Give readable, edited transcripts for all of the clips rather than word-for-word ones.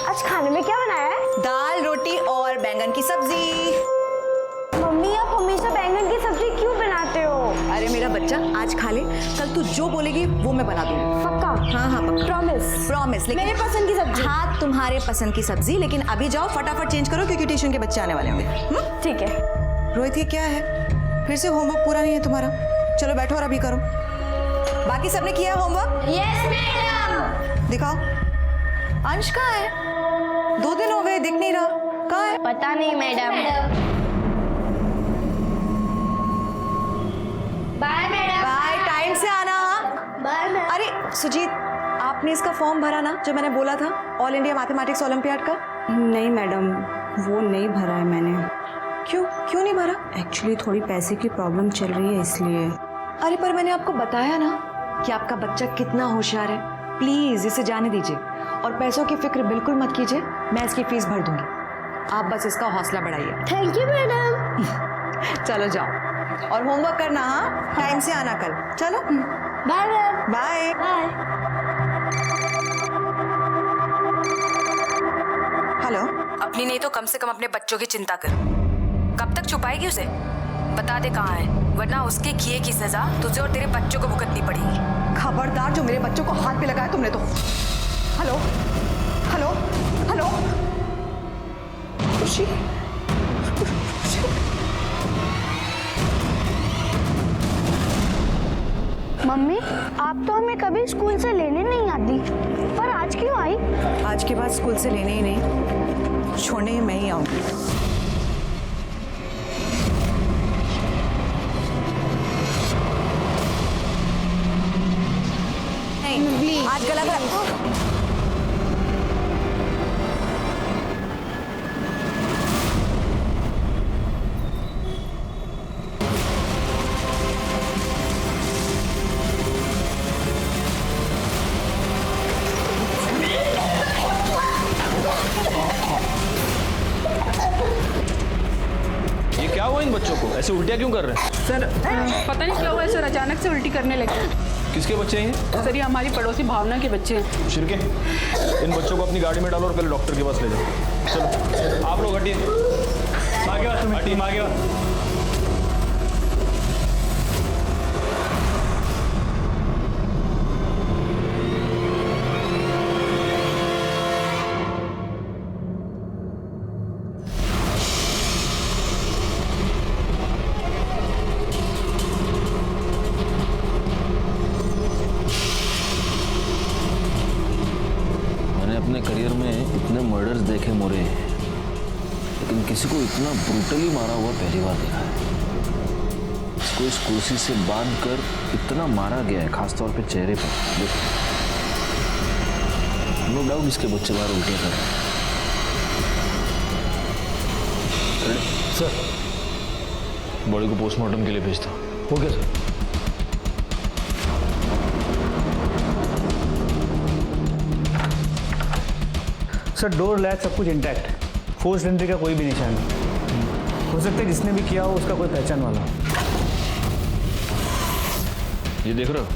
आज खाने में क्या बनाया है? दाल, रोटी और बैंगन की सब्जी। मम्मी आप हमेशा बैंगन की सब्जी क्यों बनाते हो? अरे मेरा बच्चा आज खा ले, कल तू जो बोलेगी वो मैं बना दूंगी। पक्का? हाँ हाँ पक्का। प्रॉमिस? प्रॉमिस। मेरे पसंद की सब्जी। हाँ तुम्हारे पसंद की सब्जी, लेकिन अभी जाओ फटाफट चेंज करो क्योंकि ट्यूशन के बच्चे आने वाले होंगे। ठीक है। रोहित ये क्या है? फिर से होमवर्क पूरा नहीं है तुम्हारा? चलो बैठो और अभी करो। बाकी सबने किया होमवर्क? Yes madam. दिखाओ। अंश कहाँ है? 2 दिन हो गए, दिख नहीं रहा। कहाँ है? पता नहीं madam. Bye madam. Bye, time से आना। Bye madam. अरे सुजीत, आपने इसका फॉर्म भरा ना जो मैंने बोला था, ऑल इंडिया मैथमेटिक्स ओलंपियाड का? नहीं मैडम, वो नहीं भरा है मैंने। क्यों नहीं भरा? एक्चुअली थोड़ी पैसे की प्रॉब्लम चल रही है इसलिए। अरे पर मैंने आपको बताया ना कि आपका बच्चा कितना होशियार है। प्लीज इसे जाने दीजिए और पैसों की फिक्र बिल्कुल मत कीजिए, मैं इसकी फीस भर दूंगी। आप बस इसका हौसला बढ़ाइए। Thank you madam. चलो जाओ और होमवर्क करना। हाँ टाइम से आना कल। चलो bye madam. Bye. Bye. Hello. अपनी नहीं तो कम से कम अपने बच्चों की चिंता कर। कब तक छुपाएगी उसे? बता दे कहाँ है, वरना उसके किए की सजा तुझे और तेरे बच्चों को भुगतनी पड़ेगी। खबरदार जो मेरे बच्चों को हाथ पे लगाया तुमने तो। Hello hello hello. खुशी, मम्मी आप तो हमें कभी स्कूल से लेने नहीं आती, पर आज क्यों आई? आज के बाद स्कूल से लेने ही नहीं, छोड़ने ही मैं ही आऊंगी। नहीं, आज गला खराब। ये क्या हुआ इन बच्चों को? ऐसे उल्टियाँ क्यों कर रहे हैं? सर पता नहीं क्या हुआ है सर, अचानक से उल्टी करने लगे। किसके बच्चे हैं ये? सर ये हमारी पड़ोसी भावना के बच्चे हैं। शिरके, इन बच्चों को अपनी गाड़ी में डालो और पहले डॉक्टर के पास ले जाओ। चलो आप लोग हटिए। आगे आ तुम, हटिए आगे आ। अपने करियर में इतने मर्डर्स देखे मोरे, लेकिन किसी को इतना ब्रूटली मारा हुआ पहली बार देखा है। इसको इस कुर्सी से बांध कर इतना मारा गया है, खासतौर पे चेहरे पर। नो डाउट इसके बच्चे बाहर उल्टे कर रहे हैं। सर बॉडी को पोस्टमार्टम के लिए भेजता हूँ। हो गया सर। सर डोर लैच सब कुछ इंटैक्ट है, फोर्स एंट्री का कोई भी निशान नहीं। हो सकता है जिसने भी किया हो उसका कोई पहचान वाला हो। ये देख रहे हो,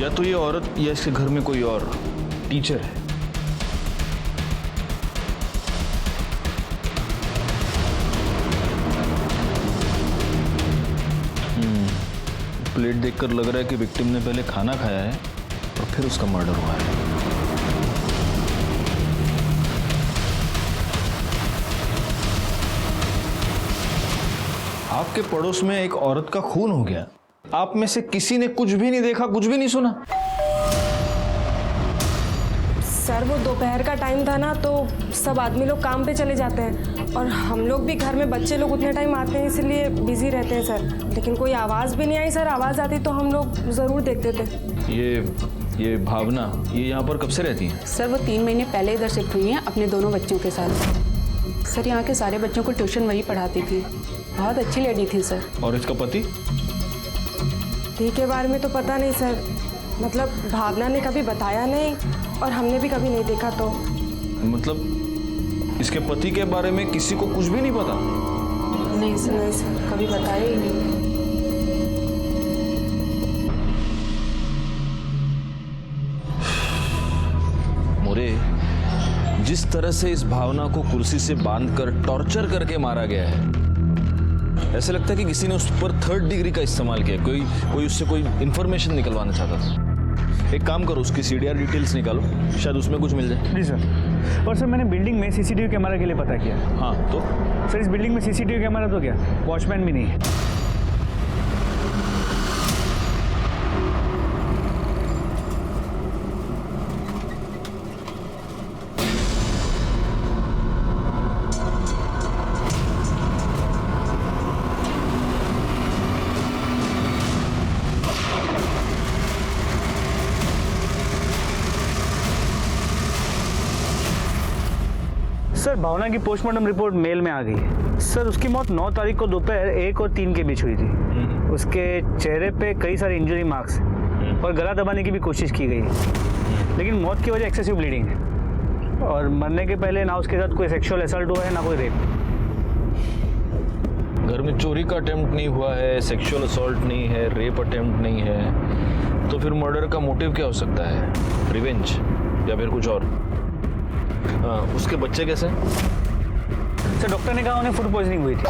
या तो ये औरत या इसके घर में कोई और टीचर है। प्लेट देखकर लग रहा है कि विक्टिम ने पहले खाना खाया है और फिर उसका मर्डर हुआ है। आपके पड़ोस में एक औरत का खून हो गया, आप में से किसी ने कुछ भी नहीं देखा, कुछ भी नहीं सुना? सर वो दोपहर का टाइम था ना, तो सब आदमी लोग काम पे चले जाते हैं और हम लोग भी घर में बच्चे लोग उतने टाइम आते हैं इसलिए बिजी रहते हैं सर। लेकिन कोई आवाज़ भी नहीं आई सर, आवाज़ आती तो हम लोग ज़रूर देखते थे। ये भावना ये यहाँ पर कब से रहती हैं? सर वो 3 महीने पहले इधर शिफ्ट हुई हैं अपने दोनों बच्चों के साथ। सर यहाँ के सारे बच्चों को ट्यूशन वही पढ़ाती थी, बहुत अच्छी लेडी थी सर। और इसका पति? धी के बारे में तो पता नहीं सर, मतलब भावना ने कभी बताया नहीं और हमने भी कभी नहीं देखा। तो मतलब इसके पति के बारे में किसी को कुछ भी नहीं पता? नहीं सर कभी बताया ही नहीं। मोरे, जिस तरह से इस भावना को कुर्सी से बांधकर टॉर्चर करके मारा गया है, ऐसे लगता है कि किसी ने उस पर 3rd डिग्री का इस्तेमाल किया। कोई उससे कोई इंफॉर्मेशन निकलवाना चाहता था। एक काम करो, उसकी CDR डिटेल्स निकालो, शायद उसमें कुछ मिल जाए। जी सर। और सर मैंने बिल्डिंग में CCTV कैमरा के लिए पता किया। हाँ तो सर इस बिल्डिंग में CCTV कैमरा तो क्या, वॉचमैन भी नहीं है। सर भावना की पोस्टमार्टम रिपोर्ट मेल में आ गई है। सर उसकी मौत 9 तारीख को दोपहर 1 और 3 के बीच हुई थी। उसके चेहरे पे कई सारे इंजरी मार्क्स हैं और गला दबाने की भी कोशिश की गई है, लेकिन मौत की वजह एक्सेसिव ब्लीडिंग है। और मरने के पहले ना उसके साथ कोई सेक्सुअल असल्ट हुआ है ना कोई रेप। घर में चोरी का अटेम्प्ट नहीं हुआ है, सेक्सुअल असॉल्ट नहीं है, रेप अटेम्प्ट नहीं है, तो फिर मर्डर का मोटिव क्या हो सकता है? रिवेंज या फिर कुछ और? उसके बच्चे कैसे? सर डॉक्टर ने कहा उन्हें फूड पॉइजनिंग हुई थी,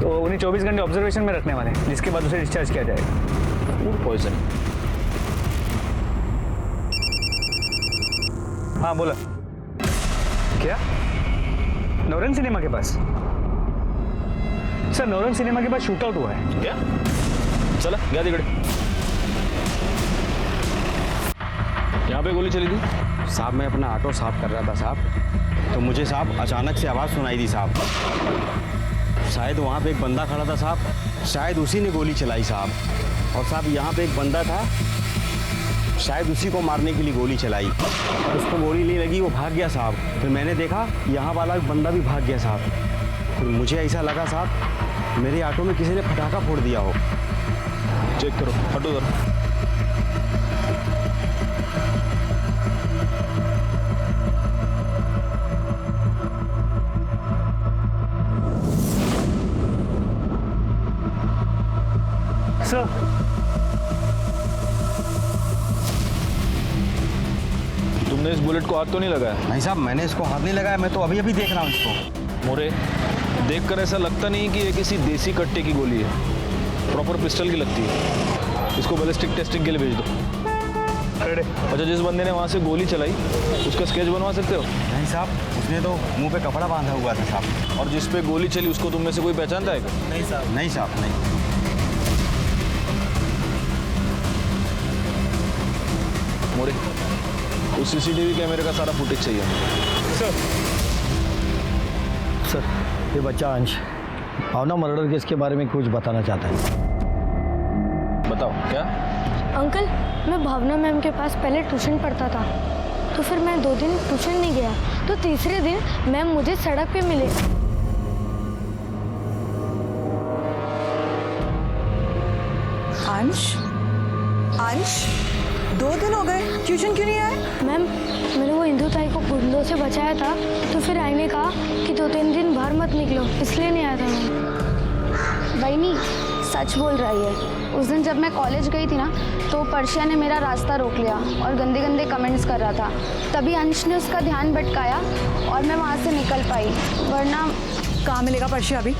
तो उन्हें 24 घंटे ऑब्जर्वेशन में रखने वाले हैं, जिसके बाद उसे डिस्चार्ज किया जाएगा। Food poisoning? हाँ बोला। क्या? नौरंग सिनेमा के पास? सर नौरंग सिनेमा के पास शूट आउट हुआ है। क्या? चला गया दिगड़े। यहाँ पे गोली चली थी? साहब मैं अपना ऑटो साफ कर रहा था साहब, तो मुझे साहब अचानक से आवाज़ सुनाई दी साहब। शायद वहाँ पे एक बंदा खड़ा था साहब, शायद उसी ने गोली चलाई साहब। और साहब यहाँ पे एक बंदा था, शायद उसी को मारने के लिए गोली चलाई। उसको गोली नहीं लगी, वो भाग गया साहब। फिर मैंने देखा यहाँ वाला एक बंदा भी भाग गया साहब। फिर मुझे ऐसा लगा साहब मेरे ऑटो में किसी ने पटाखा फोड़ दिया हो। चेक करो, हटो जरा। सर तुमने इस बुलेट को हाथ तो नहीं लगाया? नहीं साहब मैंने इसको हाथ नहीं लगाया, मैं तो अभी अभी देख रहा हूँ इसको। मोरे, देखकर ऐसा लगता नहीं कि ये किसी देसी कट्टे की गोली है, प्रॉपर पिस्टल की लगती है। इसको बैलिस्टिक टेस्टिंग के लिए भेज दो। अच्छा, जिस बंदे ने वहाँ से गोली चलाई उसका स्केच बनवा सकते हो? नहीं साहब, उसने तो मुंह पे कपड़ा बांधा हुआ था साहब। और जिस पे गोली चली उसको तुम में से कोई पहचानता है क्या? नहीं साहब। नहीं साहब नहीं। मोरे, उस CCTV कैमरे का सारा फुटेज चाहिए मुझे। सर ये बच्चा अंश भावना मर्डर केस के बारे में कुछ बताना चाहता है। बताओ क्या? अंकल मैं भावना मैम के पास पहले ट्यूशन पढ़ता था, तो फिर मैं 2 दिन ट्यूशन नहीं गया, तो तीसरे दिन मैम मुझे सड़क पे मिले। अंश, अंश 2 दिन हो गए, ट्यूशन क्यों नहीं आए? मैम मैंने वो इंदु ताई को गुंडों से बचाया था, तो फिर आई ने कहा कि 2-3 दिन बाहर मत निकलो, इसलिए नहीं आया था मैम। बहनी सच बोल रही है। उस दिन जब मैं कॉलेज गई थी ना, तो पर्शिया ने मेरा रास्ता रोक लिया और गंदे गंदे कमेंट्स कर रहा था। तभी अंश ने उसका ध्यान भटकाया और मैं वहाँ से निकल पाई, वरना। कहाँ मिलेगा पर्शिया अभी?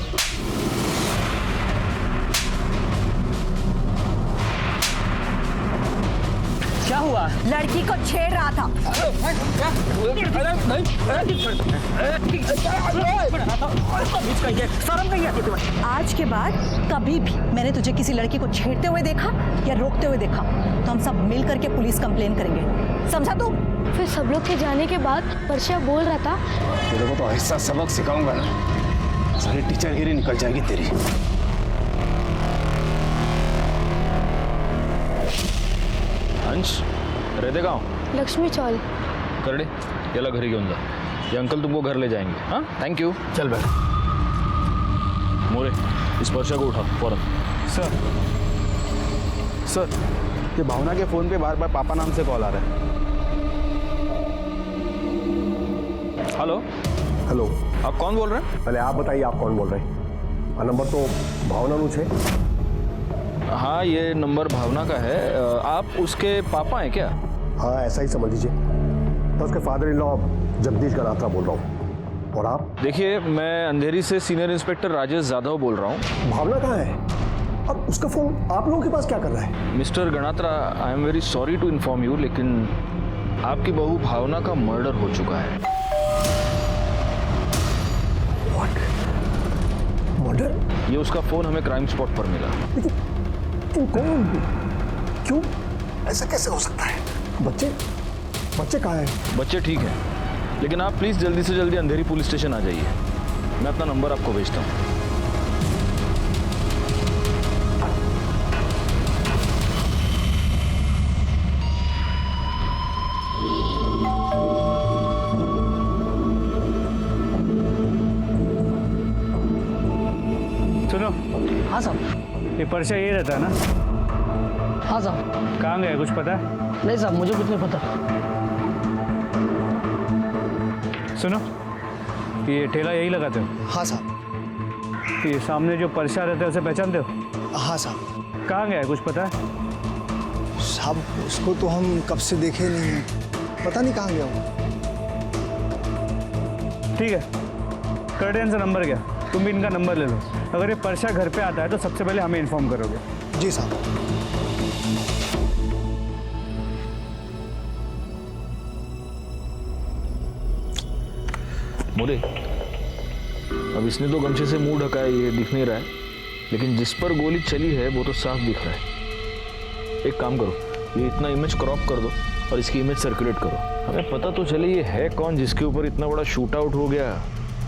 क्या हुआ? लड़की को छेड़ रहा था। आज के बाद कभी भी मैंने तुझे किसी लड़की को छेड़ते हुए देखा या रोकते हुए देखा तो हम सब मिल करके पुलिस कंप्लेन करेंगे, समझा तू? फिर सब लोग के जाने के बाद पर्शिया बोल रहा था, तेरे को तो ऐसा सबक सिखाऊंगा ना, सारी टीचर गिरी निकल जाएगी तेरी। अंश रहते गाँव? लक्ष्मी चौल। करडे याला घरी घेऊन जा, ये अंकल तुमको घर ले जाएंगे। हाँ थैंक यू। चल बैठ। मोरे, इस पर्चा को उठा फौरन। सर ये भावना के फोन पे बार बार पापा नाम से कॉल आ रहा है। हेलो हेलो, आप कौन बोल रहे हैं? पहले आप बताइए आप कौन बोल रहे हैं? नंबर तो भावना नु छे। हाँ ये नंबर भावना का है। आप उसके पापा हैं क्या? हाँ ऐसा ही समझ लीजिए। तो उसके father in law Jagdish Ganatra बोल रहा हूँ। और आप? देखिए, मैं अंधेरी से सीनियर इंस्पेक्टर राजेश जाधव बोल रहा हूँ। भावना कहाँ है? अब उसका फोन आप लोगों के पास क्या कर रहा है? Mister Ganatra, I am very sorry to inform you, लेकिन आपकी बहू भावना का मर्डर हो चुका है। मर्डर? ये उसका फोन हमें क्राइम स्पॉट पर मिला। लेकिन कौन? क्यों? ऐसा कैसे हो सकता है? बच्चे कहाँ हैं? बच्चे ठीक हैं, लेकिन आप प्लीज जल्दी से जल्दी अंधेरी पुलिस स्टेशन आ जाइए। मैं अपना नंबर आपको भेजता हूँ। सुनो। हाँ साहब। ये पर्चा ये रहता है ना? हाँ साहब। कहाँ गया, कुछ पता है? नहीं साहब, मुझे कुछ नहीं पता। सुनो, ये ठेला यही लगाते हो? हाँ साहब। ये सामने जो पर्चा रहता है उसे पहचानते हो? हाँ साहब। कहाँ गया है, कुछ पता है? साहब उसको तो हम कब से देखे नहीं हैं, पता नहीं कहाँ गया वो। ठीक है, कर्टेन से नंबर क्या, तुम भी इनका नंबर ले लो। अगर ये पर्चा घर पे आता है तो सबसे पहले हमें इन्फॉर्म करोगे। जी साहब। मोरे, अब इसने तो गमछे से मुंह ढका है, ये दिख नहीं रहा है, लेकिन जिस पर गोली चली है वो तो साफ दिख रहा है। एक काम करो, ये इतना इमेज क्रॉप कर दो और इसकी इमेज सर्कुलेट करो। हमें पता तो चले ये है कौन जिसके ऊपर इतना बड़ा शूट आउट हो गया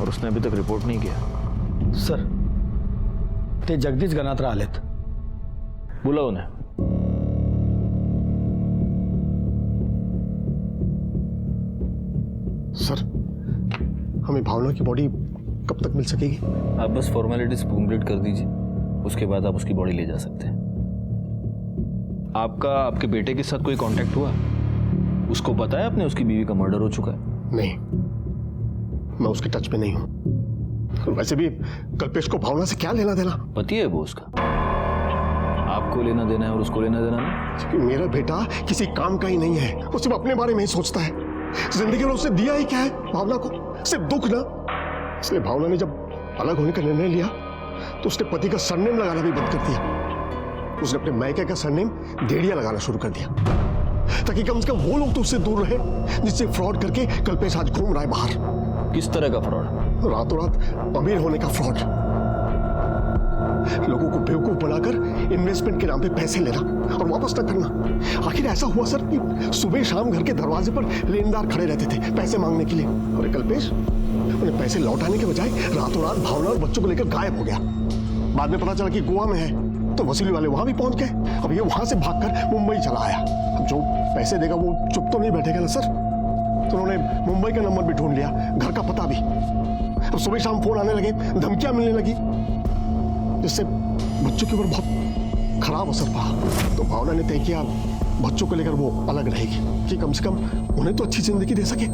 और उसने अभी तक रिपोर्ट नहीं किया। सर, ते जगदीश गनात्रा आलेत। बुलाओ उन्हें। सर, हमें भावना की बॉडी कब तक मिल सकेगी? आप बस फॉर्मेलिटीज कंप्लीट कर दीजिए, उसके बाद आप उसकी बॉडी ले जा सकते हैं। आपके बेटे के साथ कोई कांटेक्ट हुआ? उसको पता है आपने उसकी बीवी का मर्डर हो चुका है? नहीं, मैं उसके टच में नहीं हूं। वैसे भी कल्पेश को भावना से क्या लेना देना? पति है वो उसका, आपको लेना देना है और उसको लेना देना नहीं। मेरा बेटा किसी काम का ही नहीं है, वो सिर्फ अपने बारे में ही सोचता है। जिंदगी में उसने दिया ही क्या है भावना को? सिर्फ दुख ना। इसलिए भावना ने जब अलग होने का निर्णय लिया तो उसने पति का सरनेम लगाना भी बंद कर दिया। उसने अपने मायके का सरनेम डेढ़िया लगाना शुरू कर दिया, ताकि कम से कम वो लोग तो उससे दूर रहे जिससे फ्रॉड करके कल्पेश आज घूम रहा है बाहर। किस तरह का फ्रॉड? रातों रात अमीर होने का फ्रॉड, लोगों को बेवकूफ बनाकर इन्वेस्टमेंट के नाम पे पैसे लेना और वापस न करना। आखिर ऐसा हुआ सर कि सुबह शाम घर के दरवाजे पर लेनदार खड़े रहते थे पैसे मांगने के लिए, और कल्पेश उन्हें पैसे लौटाने के बजाय रातों रात भावना और बच्चों को लेकर गायब हो गया। बाद में पता चला कि गोवा में है, तो वसूली वाले वहां भी पहुंच गए। अब ये वहां से भागकर मुंबई चला आया। अब जो पैसे देगा वो चुप तो नहीं बैठेगा ना सर, तो उन्होंने मुंबई का नंबर भी ढूंढ लिया, घर का पता भी। अब सुबह शाम फोन आने लगे, धमकियां मिलने लगी, जिससे बच्चों के ऊपर बहुत खराब असर पड़ा। तो भावना ने तय किया बच्चों को लेकर वो अलग रहेगी, कि कम से कम उन्हें तो अच्छी जिंदगी दे सके।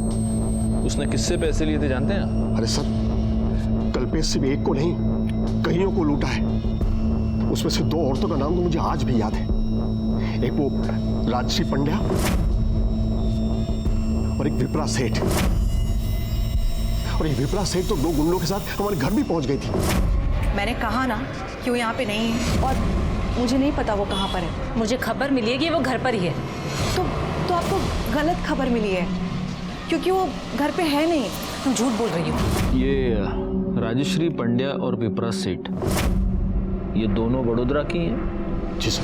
उसने किससे पैसे लिए थे जानते हैं? अरे सर, कल्पेश सिर्फ एक को नहीं, कईयों को लूटा है। उसमें से 2 औरतों का नाम तो मुझे आज भी याद है। एक वो राजश्री पंड्या और एक विप्रा सेठ। और ये विप्रा सेठ तो 2 गुंडों के साथ हमारे घर भी पहुंच गई थी। मैंने कहा ना कि वो यहाँ पे नहीं है, और मुझे नहीं पता वो कहाँ पर है। मुझे खबर मिली है कि वो घर पर ही है। तो आपको गलत खबर मिली है, क्योंकि वो घर पे है नहीं। तुम झूठ बोल रही हो। ये राजश्री पंड्या और विप्रा सेठ, ये दोनों वडोदरा की हैं? जी सर।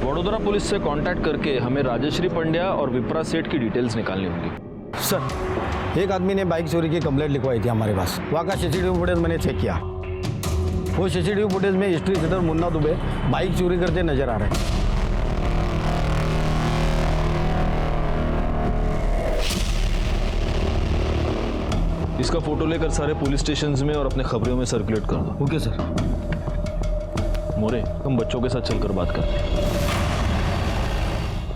वडोदरा पुलिस से कांटेक्ट करके हमें राजश्री पंड्या और विप्रा सेठ की डिटेल्स निकालनी होंगी। सर, एक आदमी ने बाइक चोरी की कंप्लेंट लिखवाई थी हमारे पास। वहाँ का सीसीटीवी फुटेज मैंने चेक किया। वो सीसीटीवी फुटेज में history sheeter Munna Dubey bike चोरी करते नजर आ रहे हैं। इसका फोटो लेकर सारे पुलिस स्टेशंस में और अपने खबरों में सर्कुलेट कर दो। Okay sir. मोरे, हम बच्चों के साथ चलकर बात करते हैं।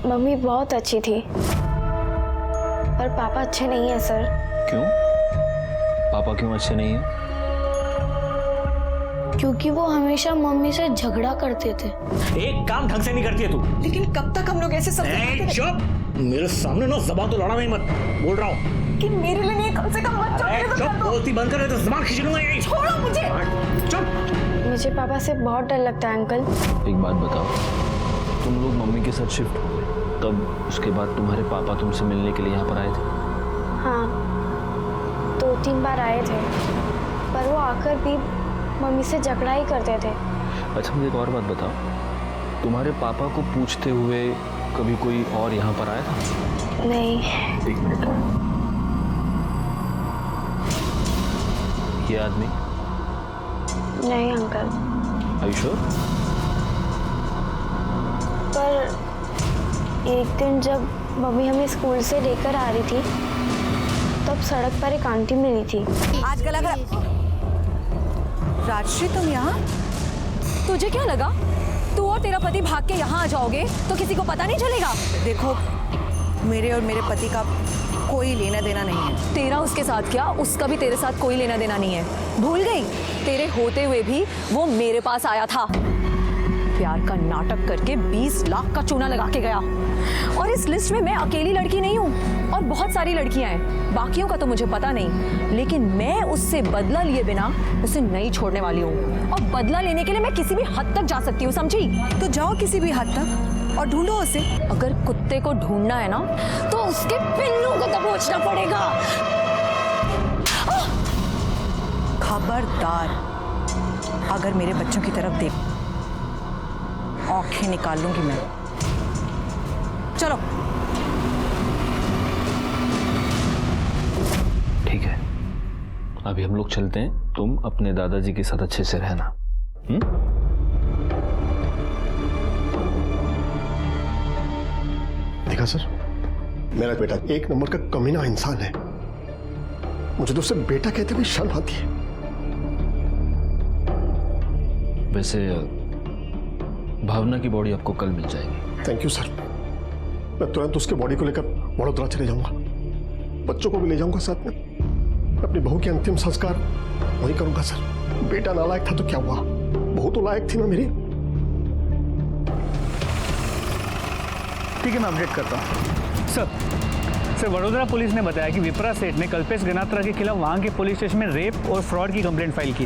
मम्मी बहुत अच्छी थी, पर पापा अच्छे नहीं है सर। क्यों? पापा क्यों अच्छे नहीं हैं? क्योंकि वो हमेशा मम्मी से झगड़ा करते थे। एक काम ढंग से नहीं करती है तू। लेकिन कब तक हम लोग ऐसे सब चुप! मेरे सामने ना जबान तो लड़ा नहीं मत, बोल रहा हूँ। लेकिन मेरे लिए नहीं, कम से कम मत छोड़ो। बोलती बंद कर तो दिमाग खींच लूंगा यही। छोड़ो मुझे। चुप। मुझे पापा से बहुत डर लगता है अंकल। एक बात बताओ, तुम लोग मम्मी के साथ शिफ्ट हुए, तब उसके बाद तुम्हारे पापा तुमसे मिलने के लिए यहाँ पर आए थे? हाँ, 2-3 बार आए थे, पर वो आकर भी मम्मी से झगड़ा ही करते थे। अच्छा मुझे एक और बात बताओ, तुम्हारे पापा को पूछते हुए कभी कोई और यहाँ पर आया था? नहीं। एक मिनट, ये आदमी? नहीं अंकल। Are you sure? पर एक दिन जब मम्मी हमें स्कूल से लेकर आ रही थी, तब सड़क पर एक आंटी मिली थी। आजकल अगर राजश्री तुम यहाँ, तुझे क्या लगा तू और तेरा पति भाग के यहाँ आ जाओगे तो किसी को पता नहीं चलेगा? देखो मेरे और मेरे पति का कोई लेना देना नहीं है। तेरा उसके साथ क्या, उसका भी तेरे साथ कोई लेना देना नहीं है। भूल गई? तेरे होते हुए भी वो मेरे पास आया था, प्यार का नाटक करके 20 लाख का चूना लगा के गया। और इस लिस्ट में मैं अकेली लड़की नहीं हूँ, और बहुत सारी लड़कियां हैं, बाकियों का तो मुझे पता नहीं, लेकिन मैं उससे बदला लिए बिना उसे नहीं छोड़ने वाली हूँ। और बदला लेने के लिए मैं किसी भी हद तक जा सकती हूँ, समझी? तो जाओ किसी भी हद तक और ढूंढो उसे। अगर कुत्ते को ढूंढना है ना तो उसके पिल्लू को दबोचना पड़ेगा। खबरदार, अगर मेरे बच्चों की तरफ देख, आंखें निकाल लूंगी मैं। चलो। ठीक है, अभी हम लोग चलते हैं, तुम अपने दादाजी के साथ अच्छे से रहना। देखा सर, मेरा बेटा एक नंबर का कमीना इंसान है। मुझे तो उसे बेटा कहते हुए शर्म आती है। वैसे भावना की बॉडी आपको कल मिल जाएगी। Thank you sir. मैं तुरंत उसके बॉडी को लेकर वडोदरा चले जाऊंगा, बच्चों को भी ले जाऊंगा साथ में। अपनी बहू के अंतिम संस्कार वही करूंगा सर। बेटा नालायक था तो क्या हुआ, बहू तो लायक थी ना मेरी। ठीक है, मैं अपडेट करता हूँ। सर, वडोदरा पुलिस ने बताया कि विप्रा सेठ ने कल्पेश गनात्रा के खिलाफ वहाँ के पुलिस स्टेशन में रेप और फ्रॉड की कंप्लेंट फाइल की।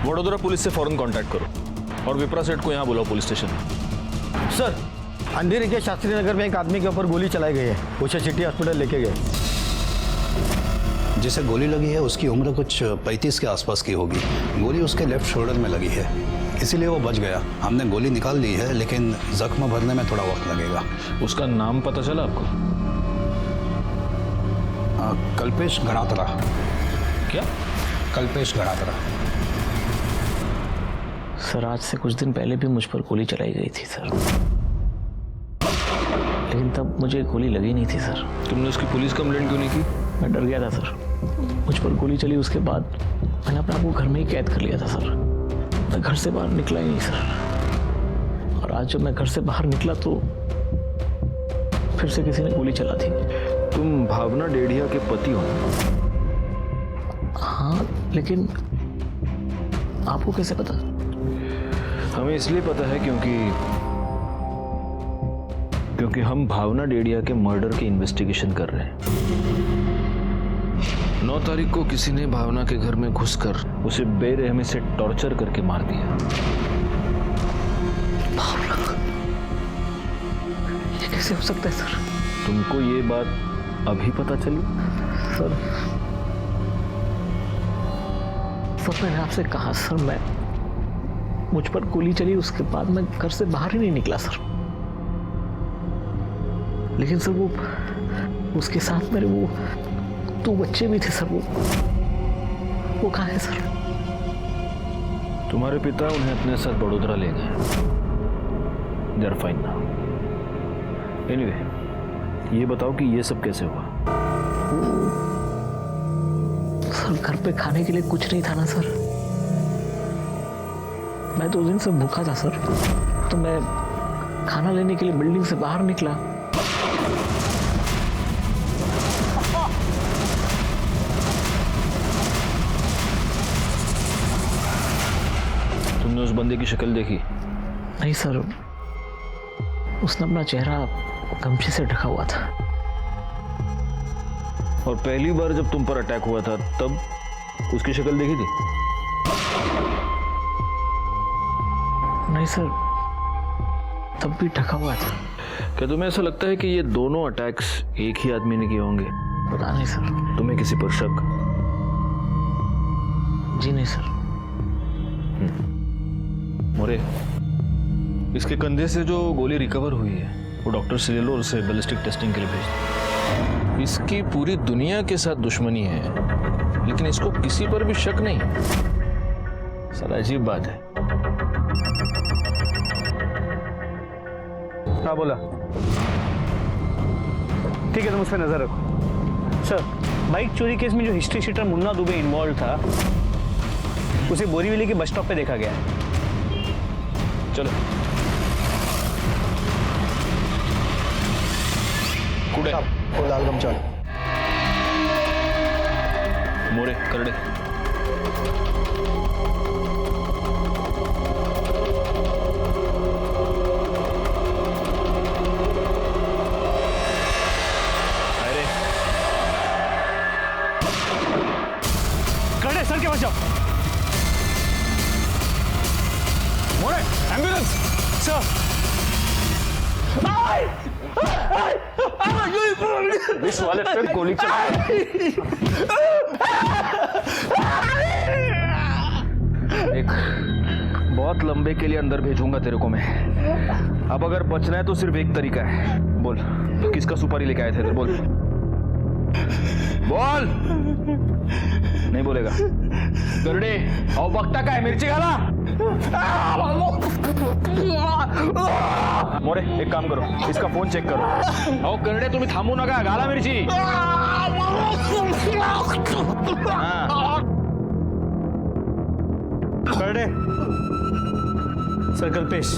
वडोदरा पुलिस से फौरन कांटेक्ट करो और विप्रा सेठ को यहाँ बुलाओ पुलिस स्टेशन। सर, अंधेरी के शास्त्री नगर में एक आदमी के ऊपर गोली चलाई गई है, उसे सिटी हॉस्पिटल लेके गए। जिसे गोली लगी है उसकी उम्र कुछ 35 के आसपास की होगी। गोली उसके लेफ्ट शोल्डर में लगी है, इसीलिए वो बच गया। हमने गोली निकाल ली है, लेकिन जख्म भरने में थोड़ा वक्त लगेगा। उसका नाम पता चला आपको? कल्पेश गणात्रा। क्या? कल्पेश गणात्रा। सर, आज से कुछ दिन पहले भी मुझ पर गोली चलाई गई थी सर, लेकिन तब मुझे गोली लगी नहीं थी सर। तुमने उसकी पुलिस कंप्लेंट क्यों नहीं की? मैं डर गया था सर। मुझ पर गोली चली, उसके बाद मैंने अपने आप को घर में ही कैद कर लिया था सर। मैं घर से बाहर निकला ही नहीं सर। और आज जब मैं घर से बाहर निकला तो फिर से किसी ने गोली चला दी। तुम भावना डेढ़िया के पति हो? हाँ, लेकिन आपको कैसे पता? हमें इसलिए पता है क्योंकि हम भावना डेढ़िया के मर्डर की इन्वेस्टिगेशन कर रहे हैं। 9 तारीख को किसी ने भावना के घर में घुसकर उसे बेरहमी से टॉर्चर करके मार दिया। ये कैसे हो सकता है सर? तुमको ये बात अभी पता चली? सर, मैंने आपसे कहा सर, मुझ पर गोली चली, उसके बाद मैं घर से बाहर ही नहीं निकला सर। लेकिन सर उसके साथ मेरे वो 2 बच्चे भी थे सर। वो कहाँ है सर? तुम्हारे पिता उन्हें अपने साथ बड़ोदरा ले गए। They are fine now. Anyway, ये बताओ कि ये सब कैसे हुआ? सर, घर पे खाने के लिए कुछ नहीं था ना सर। मैं 2 दिन से भूखा था सर, तो मैं खाना लेने के लिए बिल्डिंग से बाहर निकला। तुमने उस बंदे की शक्ल देखी? नहीं सर, उसने अपना चेहरा गमछे से ढका हुआ था। और पहली बार जब तुम पर अटैक हुआ था तब उसकी शक्ल देखी थी? नहीं सर, तब भी ढका हुआ था। क्या तुम्हें ऐसा लगता है कि ये दोनों अटैक्स एक ही आदमी ने किए होंगे? पता नहीं सर। तुम्हें किसी पर शक? जी नहीं सर। मोरे, इसके कंधे से जो गोली रिकवर हुई है वो डॉक्टर से ले लो और उसे बैलिस्टिक टेस्टिंग के लिए भेज दो। इसकी पूरी दुनिया के साथ दुश्मनी है लेकिन इसको किसी पर भी शक नहीं। साला अजीब बात है। हाँ बोला। ठीक है, तुम उस पर नजर रखो। सर, बाइक चोरी केस में जो history sheeter Munna Dubey involve था उसे बोरीवली के बस स्टॉप पे देखा गया है। चलो कुड़े लाल गमछा मोरे करड़े। करड़े सर के पास जाओ। मोरे, एम्बुलेंस सर। इस वाले पे गोली एक बहुत लंबे के लिए अंदर भेजूंगा तेरे को मैं। अब अगर बचना है तो सिर्फ एक तरीका है। बोल, किसका सुपारी लेके आए थे इधर? बोल बोल। नहीं बोलेगा। करड़े और बकता का है, मिर्ची खाला। मोरे, एक काम करो, इसका फोन चेक करो। आओ करड़े, तुम्ही थांबू नका, घाला मिरची। करड़े सर, कल्पेश।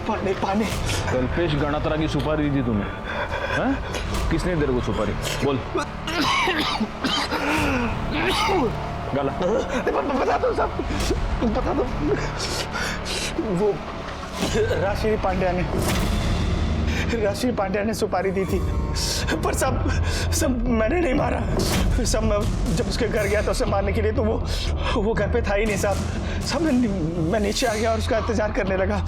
पानी पानी। कल्पेश गणातरा की सुपारी दी थी तुम्हें? हाँ? किसने तेरे को सुपारी? बोल। गाला। बता दो साहब, बता दो। वो राशि पांड्या ने सुपारी दी थी, पर सब मैंने नहीं मारा। सब मैं जब उसके घर गया तो उसे मारने के लिए, तो वो घर पे था ही नहीं साहब। मैं नीचे आ गया और उसका इंतजार करने लगा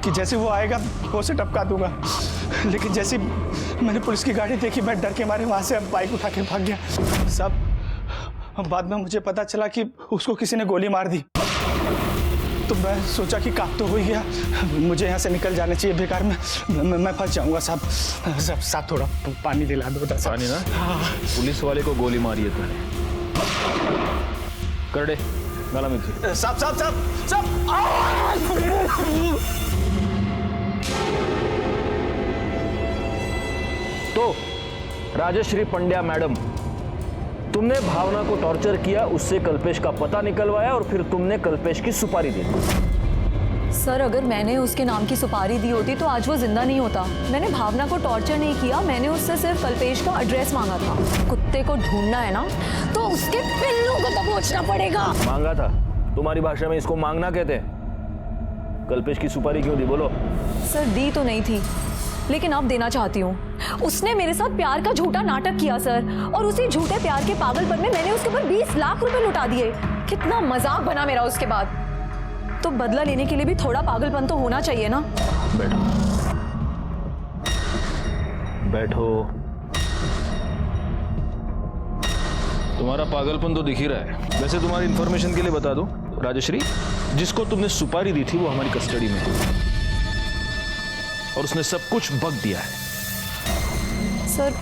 कि जैसे वो आएगा वो उसे टपका दूंगा। लेकिन जैसे मैंने पुलिस की गाड़ी देखी, मैं डर के मारे वहाँ से बाइक उठा के भाग गया साहब। बाद में मुझे पता चला कि उसको किसी ने गोली मार दी। तो मैं सोचा कि काम तो हो ही गया, मुझे यहाँ से निकल जाना चाहिए। बेकार में मैं फंस जाऊंगा साहब। साहब थोड़ा पानी दिला दो। पानी ना? पुलिस वाले को गोली मारी है तूने। करड़े, गाला मिर्ची। साहब। तो राजश्री पंड्या मैडम, तुमने भावना को टॉर्चर किया, उससे कल्पेश का पता निकलवाया और फिर तुमने कल्पेश की सुपारी दी। सर, अगर मैंने उसके नाम की सुपारी दी होती तो आज वो जिंदा नहीं होता। मैंने भावना को टॉर्चर नहीं किया, मैंने उससे सिर्फ कल्पेश का एड्रेस मांगा था। कुत्ते को ढूंढना है ना तो उसके पिल्लों को दबोचना पड़ेगा। मांगा था? तुम्हारी भाषा में इसको मांगना कहते हैं। कल्पेश की सुपारी क्यों दी, बोलो? सर, दी तो नहीं थी, लेकिन अब देना चाहती हूँ। उसने मेरे साथ प्यार का झूठा नाटक किया सर, और उसी झूठे प्यार के पागलपन में मैंने उसके ऊपर 20 लाख रुपए लुटा दिए। कितना मजाक बना मेरा उसके बाद। तो बदला लेने के लिए भी थोड़ा पागलपन तो होना चाहिए ना। बैठो बैठो। तुम्हारा पागलपन तो दिख ही रहा है। वैसे तुम्हारी इंफॉर्मेशन के लिए बता दो, राजश्री जिसको तुमने सुपारी दी थी वो हमारी कस्टडी में है और उसने सब कुछ बक दिया है। सर,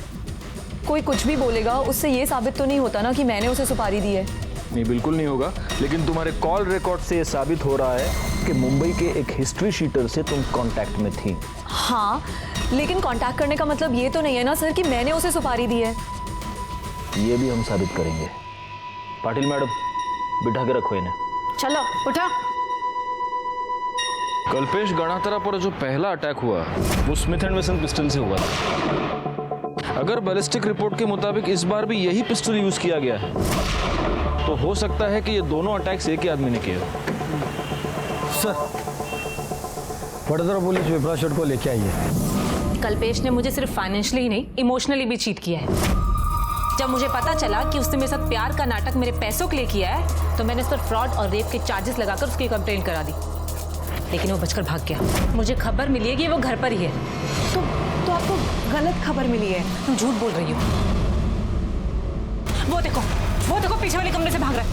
कोई कुछ भी बोलेगा, उससे ये साबित तो नहीं होता ना कि मैंने उसे सुपारी दी है। नहीं, बिल्कुल नहीं होगा, लेकिन तुम्हारे कॉल रिकॉर्ड से ये साबित हो रहा है कि मुंबई के एक हिस्ट्री शीटर से तुम कांटेक्ट में थी। हाँ, लेकिन कांटेक्ट करने का मतलब ये तो नहीं है ना सर कि मैंने उसे सुपारी दी है। ये भी हम साबित करेंगे। पाटिल मैडम, बिठा के रखो इन्हें। चलो उठा। कल्पेश गणातरा पर जो पहला अटैक हुआ वो स्मिथ एंड वेसन पिस्टल से हुआ था। अगर बैलिस्टिक रिपोर्ट के मुताबिक इस बार भी यही पिस्टल यूज किया गया है तो हो सकता है कि ये दोनों अटैक्स एक ही आदमी ने किए। सर, वडोदरा पुलिस विप्रा शेठ को लेके आई है। कल्पेश ने मुझे सिर्फ फाइनेंशियली ही नहीं, इमोशनली भी चीट किया है। जब मुझे पता चला कि उसने मेरे साथ प्यार का नाटक मेरे पैसों के लिए किया है, तो मैंने उस पर फ्रॉड और रेप के चार्जेस लगाकर उसकी कंप्लेंट करा दी, लेकिन वो बचकर भाग गया। मुझे खबर मिली है कि वो घर पर ही है। तो आपको गलत खबर मिली है? तुम झूठ बोल रही हो। वो देखो पीछे वाले कमरे से भाग रहा है।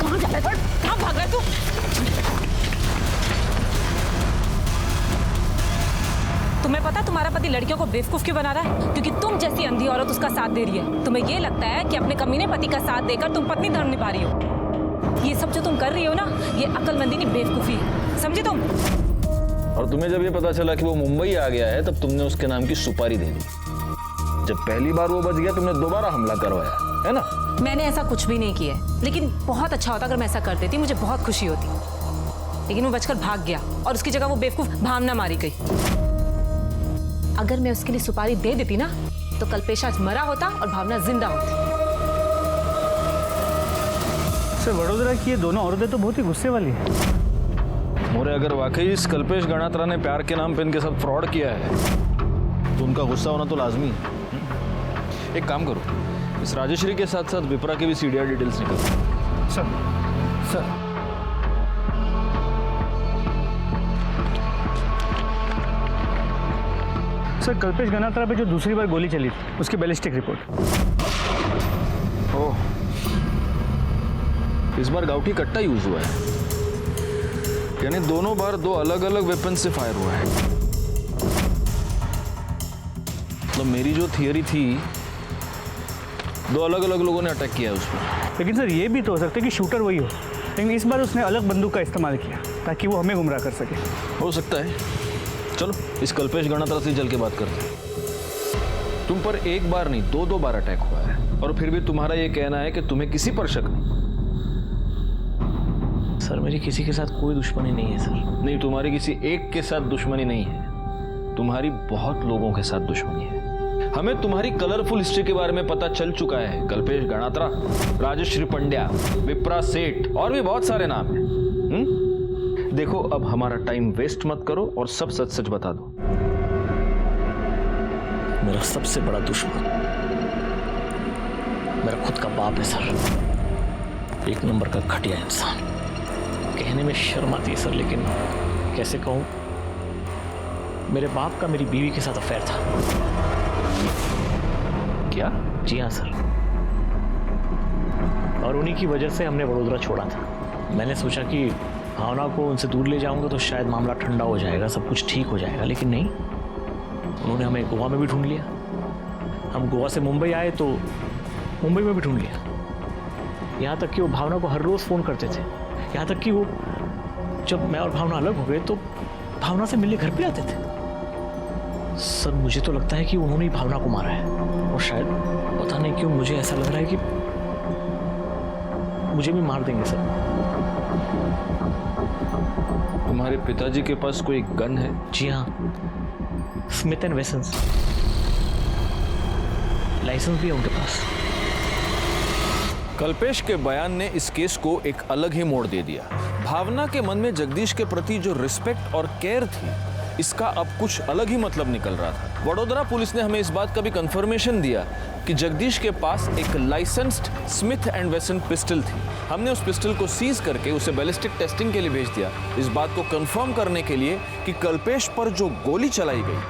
कहाँ जा रहा है? कहाँ भाग रहा है तू? तुम्हें पता तुम्हारा पति लड़कियों को बेवकूफ क्यों बना रहा है? क्योंकि तुम जैसी अंधी औरत उसका साथ दे रही है। तुम्हें ये लगता है कि अपने कमीने पति का साथ देकर तुम पत्नी धर्म निभा रही हो। ये सब जो तुम कर रही हो ना, ये अक्लमंदी नहीं बेवकूफी है, समझी तुम? और तुम्हें जब ये पता चला कि वो मुंबई आ गया है, तब तुमने उसके नाम की सुपारी दे दी। जब पहली बार वो बच गया, तुमने दोबारा हमला करवाया, है ना? मैंने ऐसा कुछ भी नहीं किया, लेकिन बहुत अच्छा होता अगर मैं ऐसा कर देती, मुझे बहुत खुशी होती। लेकिन वो बचकर भाग गया और उसकी जगह वो बेवकूफ भावना मारी गई। अगर मैं उसके लिए सुपारी दे देती ना, तो कल्पेश आज मरा होता और भावना जिंदा होती। सर, वडोदरा की ये दोनों औरतें तो बहुत ही गुस्से वाली है। मोरे, अगर वाकई इस कल्पेश गणात्रा ने प्यार के नाम पे इनके साथ फ्रॉड किया है, तो उनका गुस्सा होना तो लाजमी है। एक काम करो, इस राजेश्री के साथ साथ विप्रा की भी सीडीआर डिटेल्स निकालो। सर सर, कल्पेश गणात्रा पे जो दूसरी बार गोली चली थी, उसकी बैलिस्टिक रिपोर्ट। ओह, इस बार गाउठी कट्टा यूज हुआ है, यानी दोनों बार दो अलग अलग वेपन से फायर हुआ है। तो मेरी जो थियरी थी, दो अलग अलग लोगों ने अटैक किया है उस पर। लेकिन सर, ये भी तो हो सकता है कि शूटर वही हो, लेकिन इस बार उसने अलग बंदूक का इस्तेमाल किया ताकि वो हमें गुमराह कर सके। हो सकता है। चलो इस कल्पेश गणात्रा से चल के बात करते हैं। तुम पर एक बार नहीं, दो बार अटैक हुआ है, और फिर भी तुम्हारा ये कहना है कि तुम्हें किसी पर शक नहीं। सर, मेरी किसी के साथ कोई दुश्मनी नहीं है सर। नहीं, तुम्हारी किसी एक के साथ दुश्मनी नहीं है, तुम्हारी बहुत लोगों के साथ दुश्मनी है। हमें तुम्हारी कलरफुल हिस्ट्री के बारे में पता चल चुका है। कल्पेश गणात्रा, राजश्री पंड्या, विप्रा सेठ और भी बहुत सारे नाम हैं। देखो, अब हमारा टाइम वेस्ट मत करो और सब सच सच बता दो। मेरा सबसे बड़ा दुश्मन मेरा खुद का बाप है सर। एक नंबर का घटिया इंसान। कहने में शर्म आती है सर, लेकिन कैसे कहूं, मेरे बाप का मेरी बीवी के साथ अफेयर था। क्या? जी हाँ सर, और उन्हीं की वजह से हमने वडोदरा छोड़ा था। मैंने सोचा कि भावना को उनसे दूर ले जाऊंगा तो शायद मामला ठंडा हो जाएगा, सब कुछ ठीक हो जाएगा, लेकिन नहीं, उन्होंने हमें गोवा में भी ढूंढ लिया। हम गोवा से मुंबई आए तो मुंबई में भी ढूंढ लिया। यहाँ तक कि वो भावना को हर रोज़ फ़ोन करते थे। यहाँ तक कि वो जब मैं और भावना अलग हो गए तो भावना से मिलने घर पे आते थे। सर, मुझे तो लगता है कि उन्होंने ही भावना को मारा है, और शायद पता नहीं क्यों मुझे ऐसा लग रहा है कि मुझे भी मार देंगे सर। तुम्हारे पिताजी के पास कोई गन है? जी हाँ, स्मिथ एंड वेसन्स, लाइसेंस भी है उनके पास। कल्पेश के बयान ने इस केस को एक अलग ही मोड़ दे दिया। भावना के मन में जगदीश के प्रति जो रिस्पेक्ट और केयर थी, इसका अब कुछ अलग ही मतलब निकल रहा था। वडोदरा पुलिस ने हमें इस बात का भी कंफर्मेशन दिया कि जगदीश के पास एक लाइसेंस्ड स्मिथ एंड वेसन पिस्टल थी। हमने उस पिस्टल को सीज करके उसे बैलिस्टिक टेस्टिंग के लिए भेज दिया, इस बात को कंफर्म करने के लिए कि कल्पेश पर जो गोली चलाई गई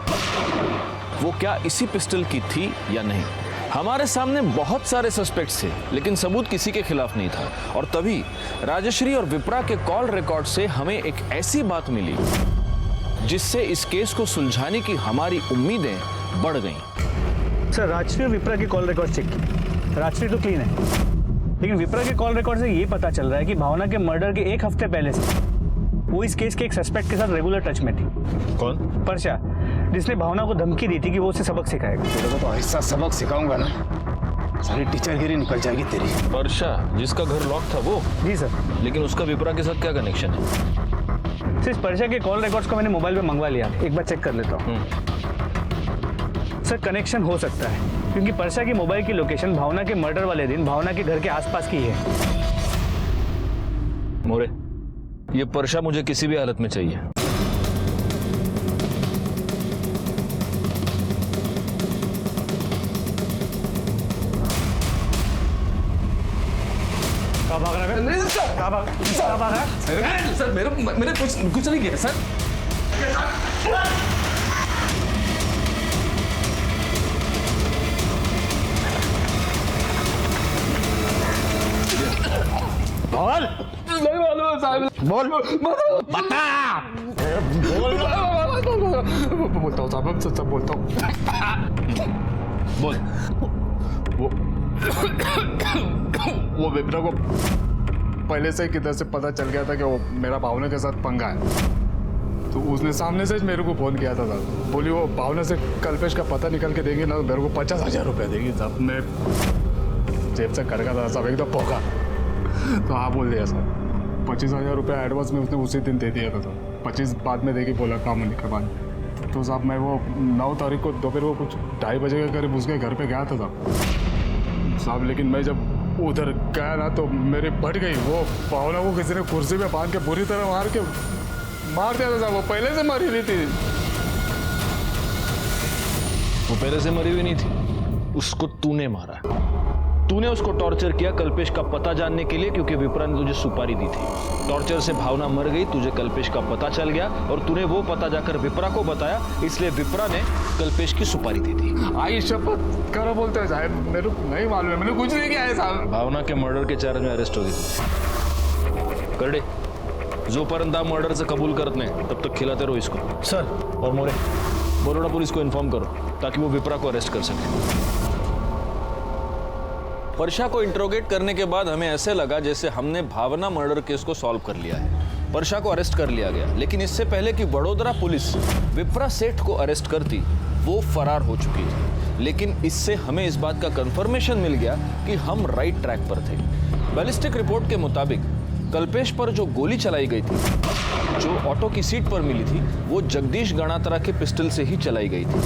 वो क्या इसी पिस्टल की थी या नहीं। हमारे सामने बहुत सारे सस्पेक्ट्स थे, लेकिन सबूत किसी के खिलाफ नहीं था। और तभी राजश्री और विप्रा के कॉल रिकॉर्ड से हमें एक ऐसी बात मिली जिससे इस केस को सुलझाने की हमारी उम्मीदें बढ़ गईं। सर, राजश्री और विप्रा के कॉल रिकॉर्ड चेक किए, राजश्री तो क्लीन है, लेकिन विप्रा के कॉल रिकॉर्ड से ये पता चल रहा है कि भावना के मर्डर के एक हफ्ते पहले से वो इस केस के एक सस्पेक्ट के साथ रेगुलर टच में थी। कौन? परशा, जिसने भावना को धमकी दी थी कि वो उसे सबक सिखाएगा। तेरे को तो ऐसा सबक सिखाऊंगा ना, सारी टीचरगिरी निकल जाएगी तेरी। परशा, जिसका घर लॉक था वो? जी सर। लेकिन उसका विप्रा के साथ क्या कनेक्शन है? सिर्फ परशा के कॉल रिकॉर्ड्स को मैंने मोबाइल पे मंगवा लिया, एक बार चेक कर लेता हूँ। सर, कनेक्शन हो सकता है क्योंकि परशा की मोबाइल की लोकेशन भावना के मर्डर वाले दिन भावना के घर के आसपास की है। मोरे, ये परशा मुझे किसी भी हालत में चाहिए। कहाँ भाग रहा है? कहाँ भाग रहा है? सर मेरे कुछ नहीं किया सर। बोल नहीं मालूम है साहब। बोल बता। बोलता हूँ साहब, सब बोलता हूँ। बोल। वो विप्रा को पहले से किधर से पता चल गया था कि वो मेरा भावना के साथ पंगा है, तो उसने सामने से मेरे को फोन किया था साहब। बोली वो भावना से कल्पेश का पता निकल के देंगे ना तो मेरे को 50,000 रुपये देंगे साहब। मैं जेब से कड़का था साहब, एकदम पोका। तो हाँ बोल दिया सर, 25,000 रुपये एडवांस में उसने उसी दिन दे दिया था सर। 25 बाद में देगी बोला काम होने के बाद। तो साहब मैं वो 9 तारीख को दोपहर को कुछ 2:30 बजे के करीब उसके घर पे गया था साहब। लेकिन मैं जब उधर गया ना तो मेरी फट गई। वो भावना को किसी ने कुर्सी पे बांध के बुरी तरह मार दिया था साहब। वो पहले से मरी रही थी। वो पहले से मरी हुई नहीं थी, उसको तूने मारा। तूने उसको टॉर्चर किया कल्पेश का पता जानने के लिए, क्योंकि विप्रा ने तुझे सुपारी दी थी। टॉर्चर से भावना मर गई, तुझे कल्पेश का पता चल गया और तूने वो पता जाकर विप्रा को बताया, इसलिए विप्रा ने कल्पेश की सुपारी दी थी। आई शपथ करो बोलते हैं साहब, मेरे को नहीं मालूम है, मैंने कुछ नहीं किया है साहब। भावना के मर्डर के चार्ज में अरेस्ट हो गई। करडे जोपर्यंत आप मर्डरचं कबूल करत नाही तब तक खिलाते रहो इसको। सर और मोरे बड़ोड़ा पुलिस को इन्फॉर्म करो ताकि वो विप्रा को अरेस्ट कर सके। वर्षा को इंट्रोगेट करने के बाद हमें ऐसे लगा जैसे हमने भावना मर्डर केस को सॉल्व कर लिया है। वर्षा को अरेस्ट कर लिया गया, लेकिन इससे पहले कि बड़ोदरा पुलिस विप्रा सेठ को अरेस्ट करती वो फरार हो चुकी थी। लेकिन इससे हमें इस बात का कंफर्मेशन मिल गया कि हम राइट ट्रैक पर थे। बैलिस्टिक रिपोर्ट के मुताबिक कल्पेश पर जो गोली चलाई गई थी, जो ऑटो की सीट पर मिली थी, वो जगदीश गणात्रा के पिस्टल से ही चलाई गई थी।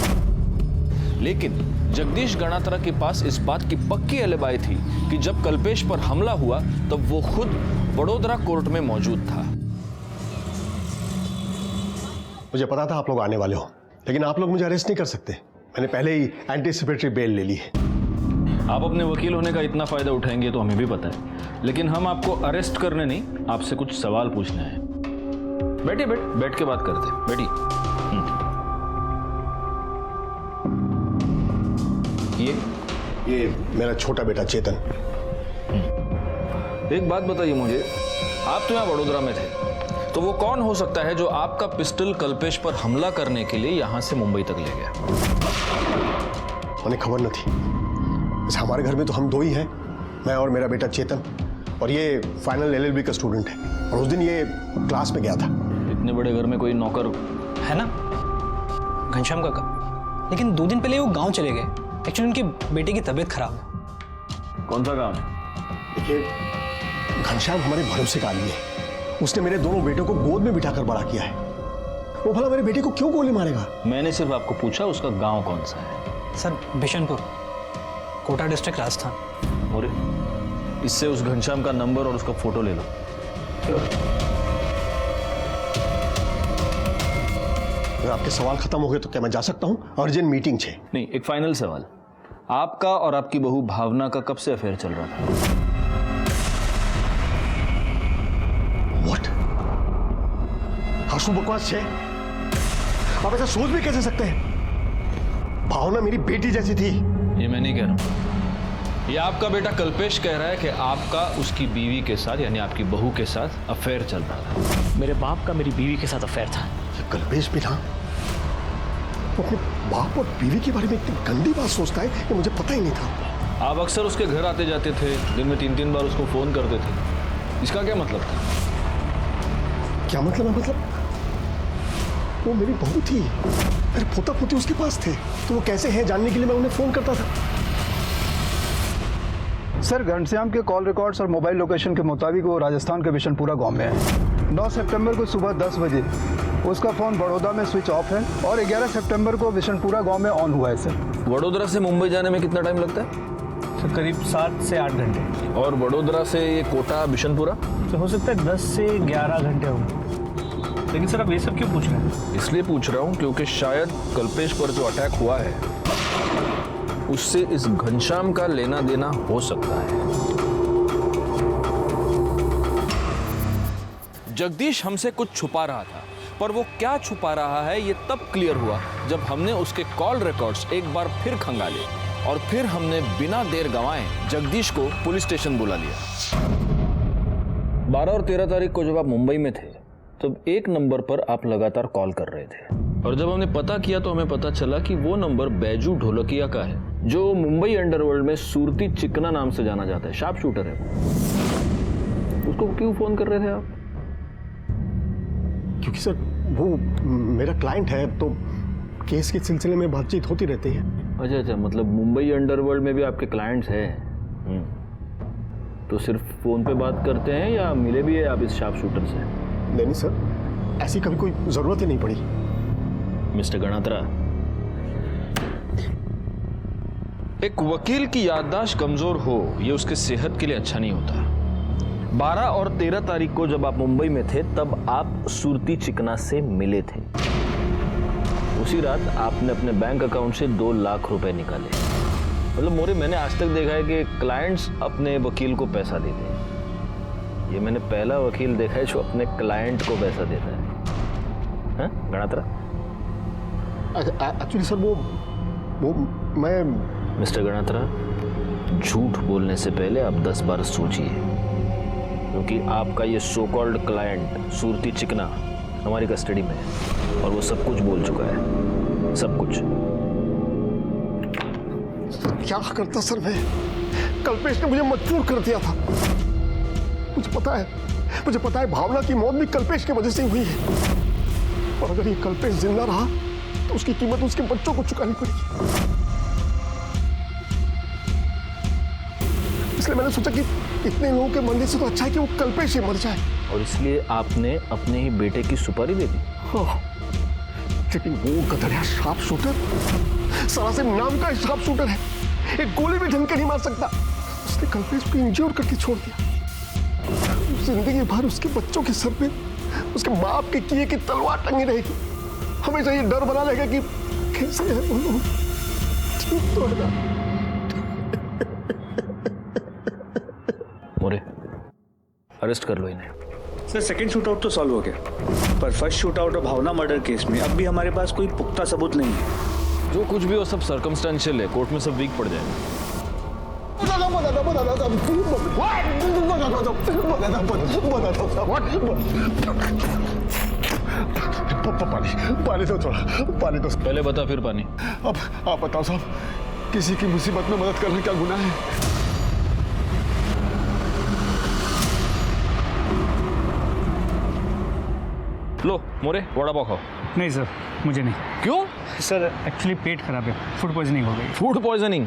लेकिन जगदीश गणात्रा के पास इस बात की पक्की एलिबाई थी कि जब कल्पेश पर हमला हुआ तब वो खुद बड़ोदरा कोर्ट में मौजूद था। मुझे पता था आप लोग आने वाले हो, लेकिन आप लोग मुझे अरेस्ट नहीं कर सकते। मैंने पहले ही एंटीसिपेटरी बेल ले ली है। आप अपने वकील होने का इतना फायदा उठाएंगे तो हमें भी पता है, लेकिन हम आपको अरेस्ट करने नहीं, आपसे कुछ सवाल पूछने हैं। बैठिए, बैठ के बात करते हैं। बैठिए। ये मेरा छोटा बेटा चेतन। एक बात बताइए मुझे, आप तो यहाँ बड़ोदरा में थे, तो वो कौन हो सकता है जो आपका पिस्टल कल्पेश पर हमला करने के लिए यहाँ से मुंबई तक ले गया? उन्हें खबर न थी। वैसे हमारे घर में तो हम दो ही हैं, मैं और मेरा बेटा चेतन, और ये फाइनल LLB का स्टूडेंट है। और उस दिन ये क्लास में गया था। इतने बड़े घर में कोई नौकर है ना, घनश्याम काका। लेकिन 2 दिन पहले वो गांव चले गए। एक्चुअली उनके बेटे की तबीयत खराब है। कौन सा गांव है? देखिए, घनश्याम हमारे भरोसे का आदमी है। उसने मेरे दोनों बेटों को गोद में बिठाकर बड़ा किया है। वो भला मेरे बेटे को क्यों गोली मारेगा? मैंने सिर्फ आपको पूछा उसका गांव कौन सा है। Sir, Bishanpur, Kota district, Rajasthan. और इससे उस घनश्याम का नंबर और उसका फोटो ले लो। अगर आपके सवाल खत्म हो गए तो क्या मैं जा सकता हूं? अर्जेंट मीटिंग है। नहीं, एक फाइनल सवाल, आपका और आपकी बहू भावना का कब से अफेयर चल रहा था? व्हाट? आंसू बकवास है। आप ऐसा सोच भी कैसे सकते हैं? भावना मेरी बेटी जैसी थी। ये मैं नहीं कह रहा हूं, ये आपका बेटा कल्पेश कह रहा है कि आपका उसकी बीवी के साथ, यानी आपकी बहू के साथ अफेयर चल रहा था। मेरे बाप का मेरी बीवी के साथ अफेयर था। कल्पेश भी था। वो अपने बाप और बीवी के बारे में इतनी गंदी बात सोचता है कि मुझे पता ही नहीं था। आप अक्सर उसके घर आते जाते थे, दिन में 3-3 बार उसको फोन करते थे। इसका क्या मतलब था? क्या मतलब है? मतलब वो मेरी बहू थी, मेरे पोता पोती उसके पास थे, तो वो कैसे हैं जानने के लिए मैं उन्हें फोन करता था। सर, घनश्याम के कॉल रिकॉर्ड्स और मोबाइल लोकेशन के मुताबिक वो राजस्थान के बिशनपुरा गांव में है। 9 सितंबर को सुबह 10 बजे उसका फ़ोन बड़ौदा में स्विच ऑफ है और 11 सितंबर को बिशनपुरा गांव में ऑन हुआ है। सर, वडोदरा से मुंबई जाने में कितना टाइम लगता है? सर, करीब 7 से 8 घंटे। और वडोदरा से ये कोटा बिशनपुरा? तो हो सकता है 10 से 11 घंटे होंगे। लेकिन सर, आप ये सब क्यों पूछ रहे हैं? इसलिए पूछ रहा हूँ क्योंकि शायद कल्पेश पर जो अटैक हुआ है उससे इस घनश्याम का लेना देना हो सकता है। जगदीश हमसे कुछ छुपा रहा था, पर वो क्या छुपा रहा है ये तब क्लियर हुआ जब हमने उसके कॉल रिकॉर्ड्स एक बार फिर खंगाले और फिर हमने बिना देर गंवाए जगदीश को पुलिस स्टेशन बुला लिया। 12 और 13 तारीख को जब आप मुंबई में थे तब एक नंबर पर आप लगातार कॉल कर रहे थे, और जब हमने पता किया तो हमें पता चला कि वो नंबर बैजू ढोलकिया का है, जो मुंबई अंडरवर्ल्ड में सूरती चिकना नाम से जाना जाता है, शार्प शूटर है वो। उसको क्यों फोन कर रहे थे आप? क्योंकि सर वो मेरा क्लाइंट है, तो केस के सिलसिले में बातचीत होती रहती है। अच्छा अच्छा, मतलब मुंबई अंडरवर्ल्ड में भी आपके क्लाइंट्स हैं। तो सिर्फ फोन पे बात करते हैं या मिले भी है आप इस शार्प शूटर से? नहीं सर, ऐसी कभी कोई जरूरत ही नहीं पड़ी। मिस्टर गणात्रा, एक वकील की याददाश्त कमजोर हो ये उसके सेहत के लिए अच्छा नहीं होता। 12 और 13 तारीख को जब आप मुंबई में थे तब आप सूरती चिकना से मिले थे। उसी रात आपने अपने बैंक अकाउंट से 2 लाख रुपए निकाले। मतलब मोरे, मैंने आज तक देखा है कि क्लाइंट्स अपने वकील को पैसा देते हैं। ये मैंने पहला वकील देखा है जो अपने क्लाइंट को पैसा देता है। हाँ गणात्रा? एक्चुअली सर वो मैं मिस्टर गणात्रा, झूठ बोलने से पहले आप 10 बार सोचिए, क्योंकि आपका ये सो कॉल्ड क्लाइंट सूरती चिकना हमारी कस्टडी में है और वो सब कुछ बोल चुका है, सब कुछ। क्या करता सर मैं? कल्पेश ने मुझे मजबूर कर दिया था। मुझे पता है भावना की मौत भी कल्पेश की वजह से ही हुई है, और अगर ये कल्पेश जिंदा रहा तो उसकी कीमत उसके बच्चों को चुकानी पड़ेगी। इसलिए मैंने सोचा कि इतने लोगों के मरने से तो अच्छा है कि वो कल्पेश ही मर जाए। और इसलिए आपने अपने ही बेटे की सुपारी दे दी? लेकिन वो गधड़िया शार्प शूटर, सरासिम नाम का शार्प शूटर है, एक गोली भी ढंग के नहीं मार सकता। उसने कल्पेश को इंज्योर करके छोड़ दिया। जिंदगी भर उसके बच्चों के सर पे उसके बाप के किए की तलवार टंगी रहेगी। हमेशा ये डर बना रहेगा कि कैसे है वो लोग ठीक तो है ना। मोरे, अरेस्ट कर लो इन्हें। सर सेकंड शूट आउट तो सॉल्व हो गया, पर फर्स्ट शूट आउट और भावना मर्डर केस में अब भी हमारे पास कोई पुख्ता सबूत नहीं है। जो कुछ भी हो सब सर्कमस्टेंशियल है, कोर्ट में सब वीक पड़ जाएगा। पानी दो थोड़ा, पानी दो। पहले बता फिर पानी। अब आप बताओ साहब, किसी की मुसीबत में मदद करना क्या गुनाह है? लो मोरे, वड़ा पाव खाओ। नहीं सर, मुझे नहीं। क्यों? सर एक्चुअली पेट खराब है, फूड पॉइजनिंग हो गई। Food poisoning?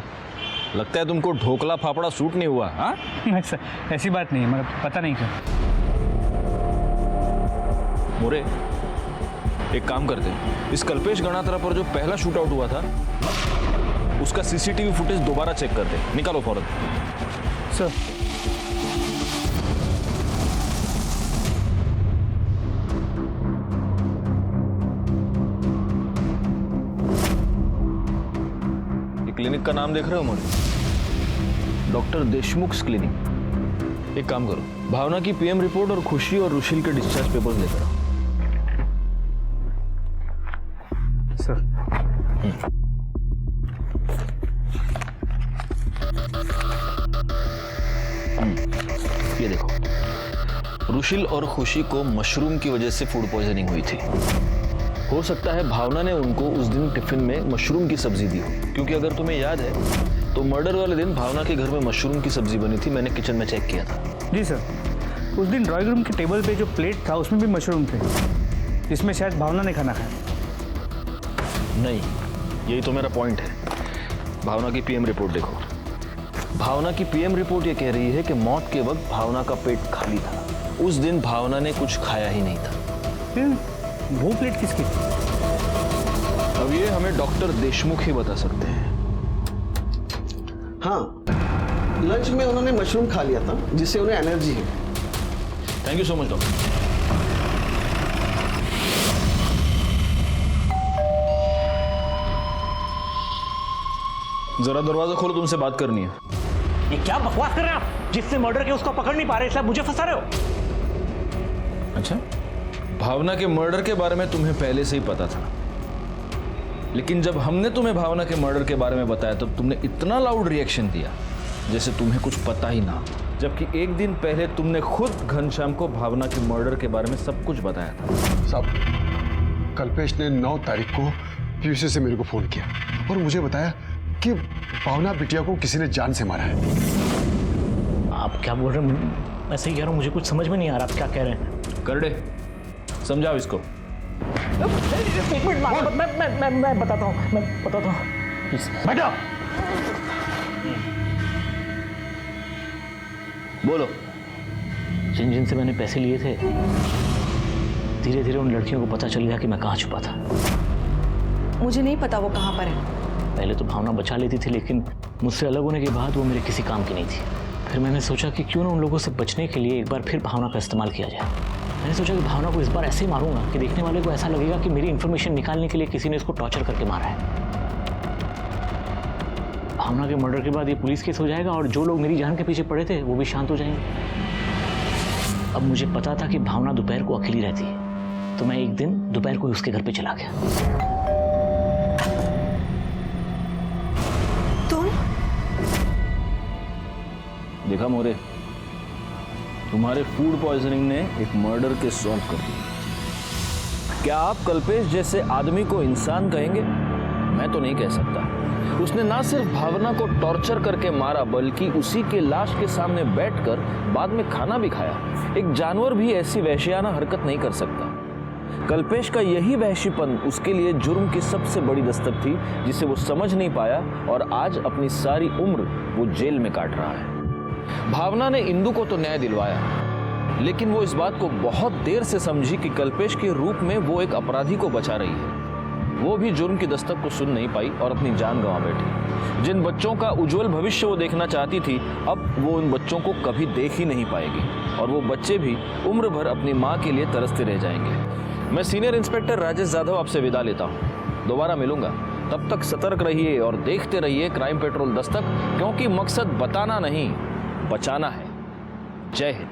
लगता है तुमको ढोकला फाफड़ा सूट नहीं हुआ। हाँ नहीं सर, ऐसी बात नहीं है, मतलब पता नहीं क्यों। मोरे, एक काम करते हैं, इस कल्पेश गणात्रा पर जो पहला शूट आउट हुआ था उसका सीसीटीवी फुटेज दोबारा चेक करते हैं। निकालो फौरन। सर क्लिनिक का नाम देख रहे हो मोरे? Doctor Deshmukh clinic. एक काम करो, भावना की पीएम रिपोर्ट और खुशी और रुशील के डिस्चार्ज पेपर्स लेकर आओ। सर ये देखो, रुशील और खुशी को मशरूम की वजह से फूड पॉइजनिंग हुई थी। हो सकता है भावना ने उनको उस दिन टिफिन में मशरूम की सब्जी दी हो, क्योंकि अगर तुम्हें याद है तो मर्डर वाले दिन भावना के घर में मशरूम की सब्जी बनी थी। मैंने किचन में चेक किया था। जी सर, उस दिन ड्राइंग रूम के टेबल पे जो प्लेट था उसमें भी मशरूम थे, जिसमें शायद भावना ने खाना खाया। नहीं, यही तो मेरा पॉइंट है। भावना की पीएम रिपोर्ट देखो। भावना की पीएम रिपोर्ट ये कह रही है कि मौत के वक्त भावना का पेट खाली था। उस दिन भावना ने कुछ खाया ही नहीं था। वो प्लेट किसकी थी? अब ये हमें डॉक्टर देशमुख ही बता सकते हैं। हाँ, लंच में उन्होंने मशरूम खा लिया था, जिससे उन्हें एनर्जी है। Thank you so much doctor. जरा दरवाजा खोलो, तुमसे बात करनी है। ये क्या बकवास कर रहे हैं आप? जिसने मर्डर किया उसको पकड़ नहीं पा रहे, इसलिए मुझे फंसा रहे हो। अच्छा, भावना के मर्डर के बारे में तुम्हें पहले से ही पता था, लेकिन जब हमने तुम्हें भावना के मर्डर के बारे में बताया तब तुमने इतना लाउड रिएक्शन दिया जैसे तुम्हें कुछ पता ही ना, जबकि एक दिन पहले तुमने खुद घनश्याम को भावना के मर्डर के बारे में सब कुछ बताया था। साहब, कल्पेश ने 9 तारीख को पीयूसी से मेरे को फोन किया और मुझे बताया कि भावना बिटिया को किसी ने जान से मारा है। आप क्या बोल रहे हैं? मैं सही कह रहा हूँ, मुझे कुछ समझ में नहीं आ रहा आप क्या कह रहे हैं। करडे, समझाओ इसको। एक मिनट, मैं बताता हूँ, बेटा बोलो। जिन जिन से मैंने पैसे लिए थे, धीरे धीरे उन लड़कियों को पता चल गया कि मैं कहाँ छुपा था। मुझे नहीं पता वो कहाँ पर है। पहले तो भावना बचा लेती थी, लेकिन मुझसे अलग होने के बाद वो मेरे किसी काम की नहीं थी। फिर मैंने सोचा कि क्यों ना उन लोगों से बचने के लिए एक बार फिर भावना का इस्तेमाल किया जाए। मैंने सोचा कि भावना को इस बार ऐसे मारूंगा कि देखने वाले को ऐसा लगेगा कि मेरी इन्फॉर्मेशन निकालने के लिए किसी ने इसको टॉर्चर करके मारा है। भावना के मर्डर के बाद ये पुलिस केस हो जाएगा और जो लोग मेरी जान के पीछे पड़े थे वो भी शांत हो जाएंगे। अब मुझे पता था कि भावना दोपहर को अकेली रहती है, तो मैं एक दिन दोपहर को उसके घर पे चला गया। तुम? देखा मोरे, तुम्हारे फूड पॉइजनिंग ने एक मर्डर के सॉल्व कर दिया। क्या आप कल्पेश जैसे आदमी को इंसान कहेंगे? मैं तो नहीं कह सकता। उसने ना सिर्फ भावना को टॉर्चर करके मारा, बल्कि उसी के लाश के सामने बैठकर बाद में खाना भी खाया। एक जानवर भी ऐसी वहशियाना हरकत नहीं कर सकता। कल्पेश का यही वहशीपन उसके लिए जुर्म की सबसे बड़ी दस्तक थी, जिसे वो समझ नहीं पाया और आज अपनी सारी उम्र वो जेल में काट रहा है। भावना ने इंदु को तो न्याय दिलवाया, लेकिन वो इस बात को बहुत देर से समझी कि कल्पेश के रूप में वो एक अपराधी को बचा रही है। वो भी जुर्म की दस्तक को सुन नहीं पाई और अपनी जान गंवा बैठी। जिन बच्चों का उज्जवल भविष्य वो देखना चाहती थी, अब वो उन बच्चों को कभी देख ही नहीं पाएगी और वो बच्चे भी उम्र भर अपनी माँ के लिए तरसते रह जाएंगे। मैं सीनियर इंस्पेक्टर राजेश जाधव आपसे विदा लेता हूँ। दोबारा मिलूंगा, तब तक सतर्क रहिए और देखते रहिए क्राइम पेट्रोल दस्तक, क्योंकि मकसद बताना नहीं, बचाना है। जय हिंद।